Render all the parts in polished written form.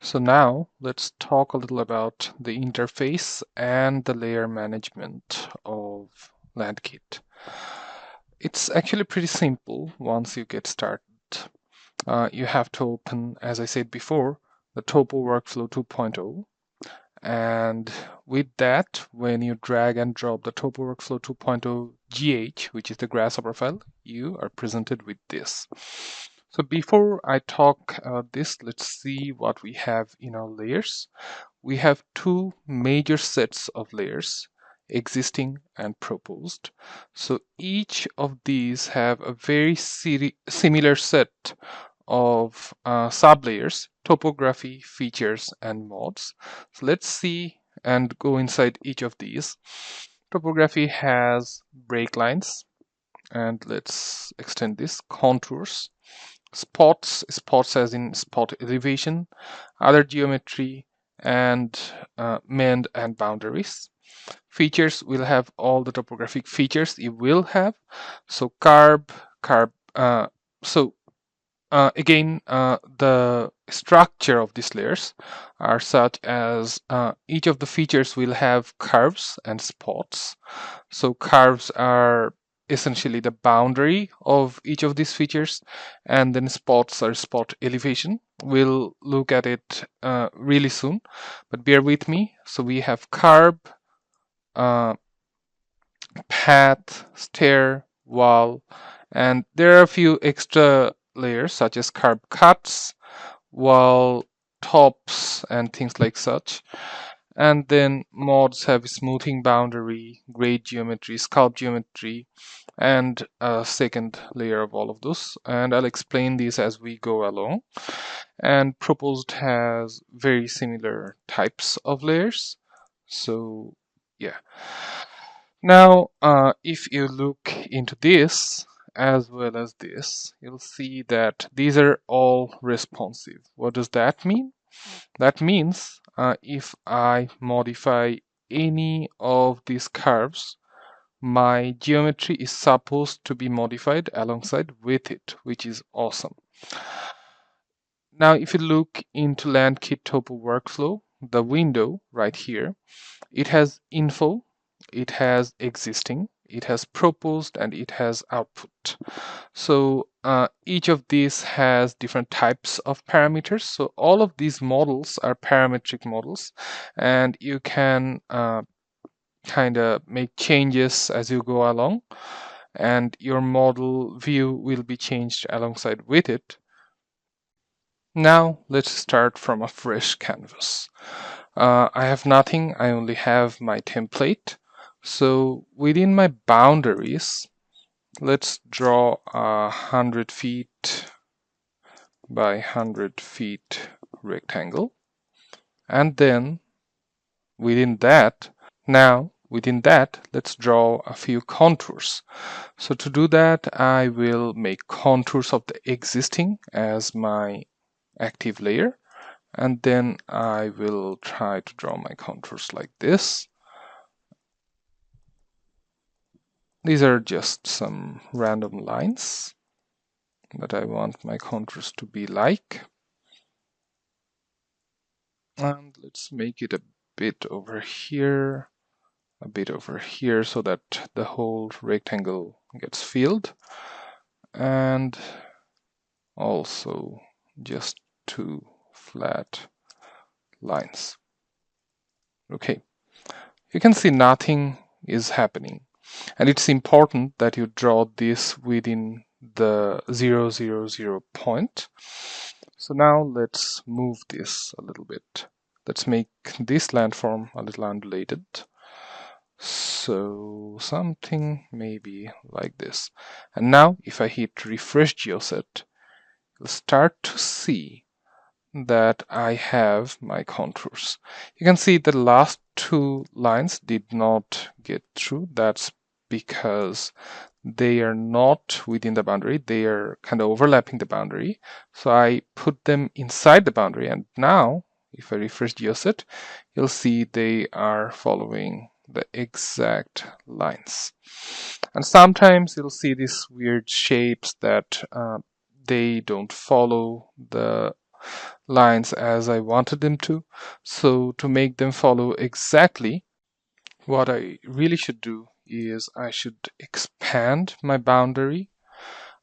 So now let's talk a little about the interface and the layer management of LandKit. It's actually pretty simple once you get started. You have to open, as I said before, the Topo Workflow 2.0. And with that, when you drag and drop the Topo Workflow 2.0 GH, which is the Grasshopper file, you are presented with this. So before I talk about this, let's see what we have in our layers. We have two major sets of layers, existing and proposed. So each of these have a very similar set of sublayers, topography, features, and mods. So let's see and go inside each of these. Topography has break lines, and let's extend this, contours, spots as in spot elevation, other geometry, and mend and boundaries. Features will have all the topographic features it will have. So again, the structure of these layers are such as each of the features will have curves and spots. So curves are essentially the boundary of each of these features, and then spots are spot elevation. We'll look at it really soon, but bear with me. So we have curve, uh, path, stair, wall, and there are a few extra layers such as curb cuts, wall tops, and things like such. And then mods have smoothing boundary, grade geometry, sculpt geometry, and a second layer of all of those. And I'll explain these as we go along. And proposed has very similar types of layers. So yeah. Now, if you look into this as well as this, you'll see that these are all responsive. What does that mean? That means if I modify any of these curves, my geometry is supposed to be modified alongside with it, which is awesome. Now, if you look into LandKit Topo Workflow, the window right here, it has info, it has existing, it has proposed, and it has output. So each of these has different types of parameters. So all of these models are parametric models, and you can kind of make changes as you go along, and your model view will be changed alongside with it. Now let's start from a fresh canvas. I have nothing, I only have my template. So within my boundaries, let's draw 100 feet by 100 feet rectangle. And then within that, let's draw a few contours. So to do that, I will make contours of the existing as my active layer. And then I will try to draw my contours like this. These are just some random lines that I want my contours to be like. And let's make it a bit over here, a bit over here, so that the whole rectangle gets filled. And also just two flat lines. Okay, you can see nothing is happening. And it's important that you draw this within the 0, 0, 0 point. So now let's move this a little bit. Let's make this landform a little undulated. So something maybe like this. And now if I hit refresh geoset, you'll start to see that I have my contours. You can see the last two lines did not get through. That's because they are not within the boundary. They are kind of overlapping the boundary. So I put them inside the boundary, and now if I refresh geoset, you'll see they are following the exact lines. And sometimes you'll see these weird shapes that they don't follow the lines as I wanted them to. So to make them follow exactly, what I really should do is I should expand my boundary.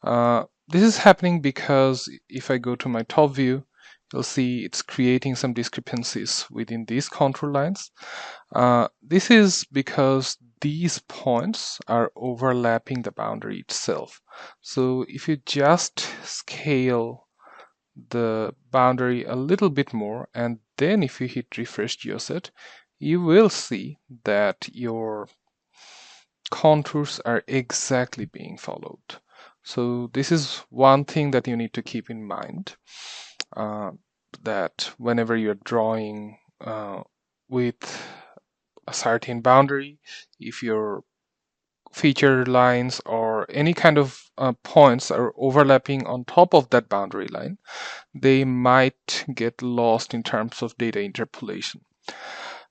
This is happening because if I go to my top view, you'll see it's creating some discrepancies within these contour lines. This is because these points are overlapping the boundary itself. So if you just scale the boundary a little bit more, and then if you hit refresh geoset, you will see that your contours are exactly being followed. So this is one thing that you need to keep in mind, uh, that whenever you're drawing with a certain boundary, if your feature lines or any kind of points are overlapping on top of that boundary line, they might get lost in terms of data interpolation.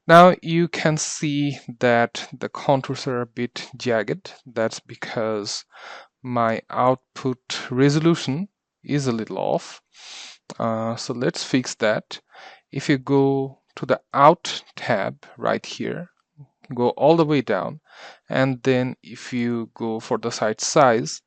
Now you can see that the contours are a bit jagged. That's because my output resolution is a little off. So let's fix that. If you go to the Out tab right here, go all the way down, and then if you go for the site size,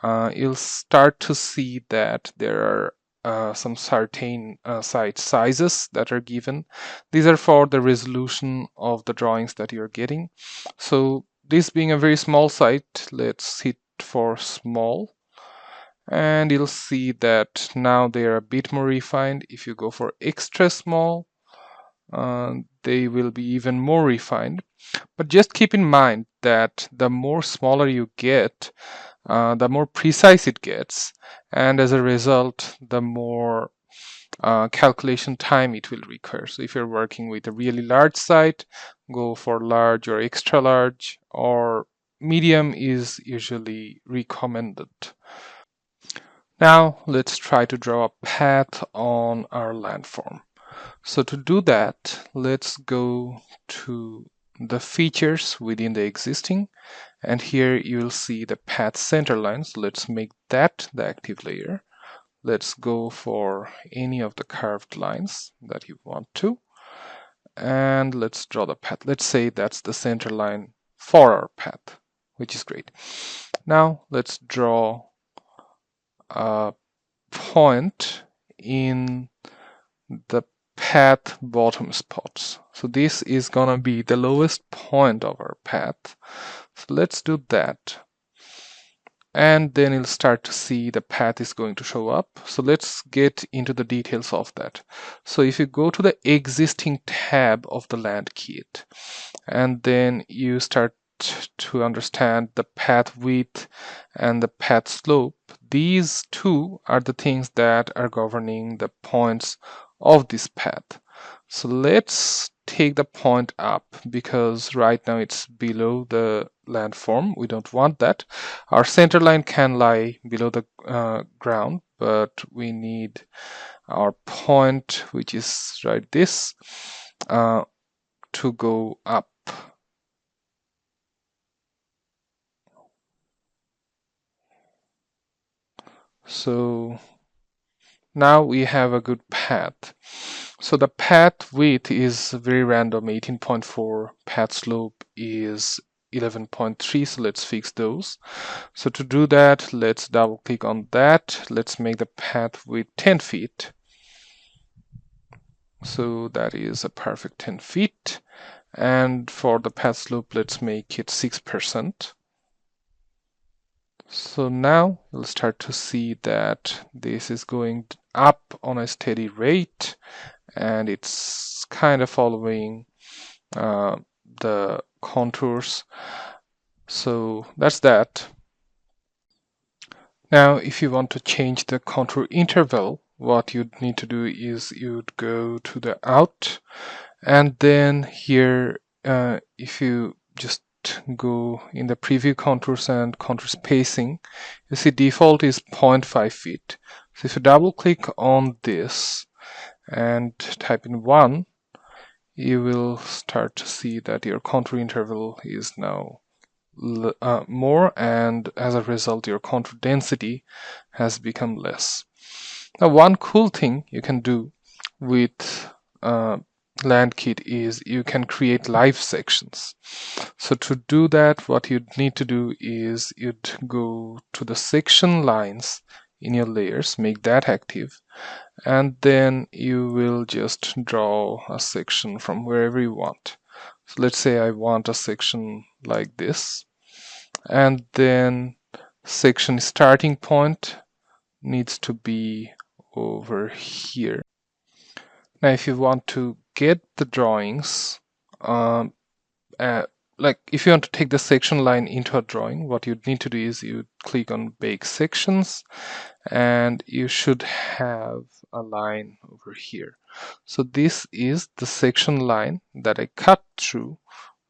you'll start to see that there are some certain site sizes that are given. These are for the resolution of the drawings that you're getting. So this being a very small site, let's hit for small, and you'll see that now they are a bit more refined. If you go for extra small, they will be even more refined. But just keep in mind that the more smaller you get, the more precise it gets, and as a result, the more calculation time it will require. So if you're working with a really large site, go for large or extra large, or medium is usually recommended. Now let's try to draw a path on our landform. So to do that, let's go to the features within the existing, and here you'll see the path center lines. Let's make that the active layer. Let's go for any of the curved lines that you want to, and let's draw the path. Let's say that's the center line for our path, which is great. Now let's draw a point in the path bottom spots. So this is gonna be the lowest point of our path. So let's do that. And then you'll start to see the path is going to show up. So let's get into the details of that. So if you go to the existing tab of the LandKit, and then you start to understand the path width and the path slope, these two are the things that are governing the points of this path. So let's take the point up, because right now it's below the landform. We don't want that. Our center line can lie below the ground, but we need our point, which is right this, to go up. So now we have a good path. So the path width is very random, 18.4. Path slope is 11.3. So let's fix those. So to do that, let's double click on that. Let's make the path width 10 feet. So that is a perfect 10 feet. And for the path slope, let's make it 6%. So now you'll start to see that this is going up on a steady rate, and it's kind of following the contours. So that's that. Now if you want to change the contour interval, what you'd need to do is you'd go to the Out, and then here if you just go in the preview contours and contour spacing, you see default is 0.5 feet. So if you double click on this and type in 1, you will start to see that your contour interval is now more, and as a result your contour density has become less. Now, one cool thing you can do with uh, LandKit is you can create live sections. So to do that, what you'd need to do is you'd go to the section lines in your layers, make that active, and then you will just draw a section from wherever you want. So let's say I want a section like this, and then section starting point needs to be over here. Now if you want to get the drawings, um, like if you want to take the section line into a drawing, what you'd need to do is you click on bake sections, and you should have a line over here. So this is the section line that I cut through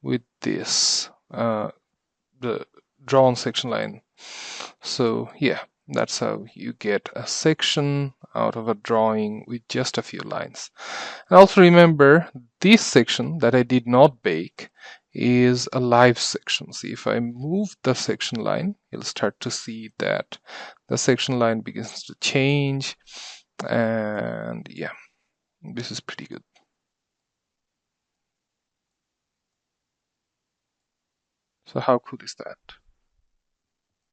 with this the drawn section line. So yeah, that's how you get a section out of a drawing with just a few lines. And also remember, this section that I did not bake is a live section. See, if I move the section line, you'll start to see that the section line begins to change. And yeah, this is pretty good. So how cool is that?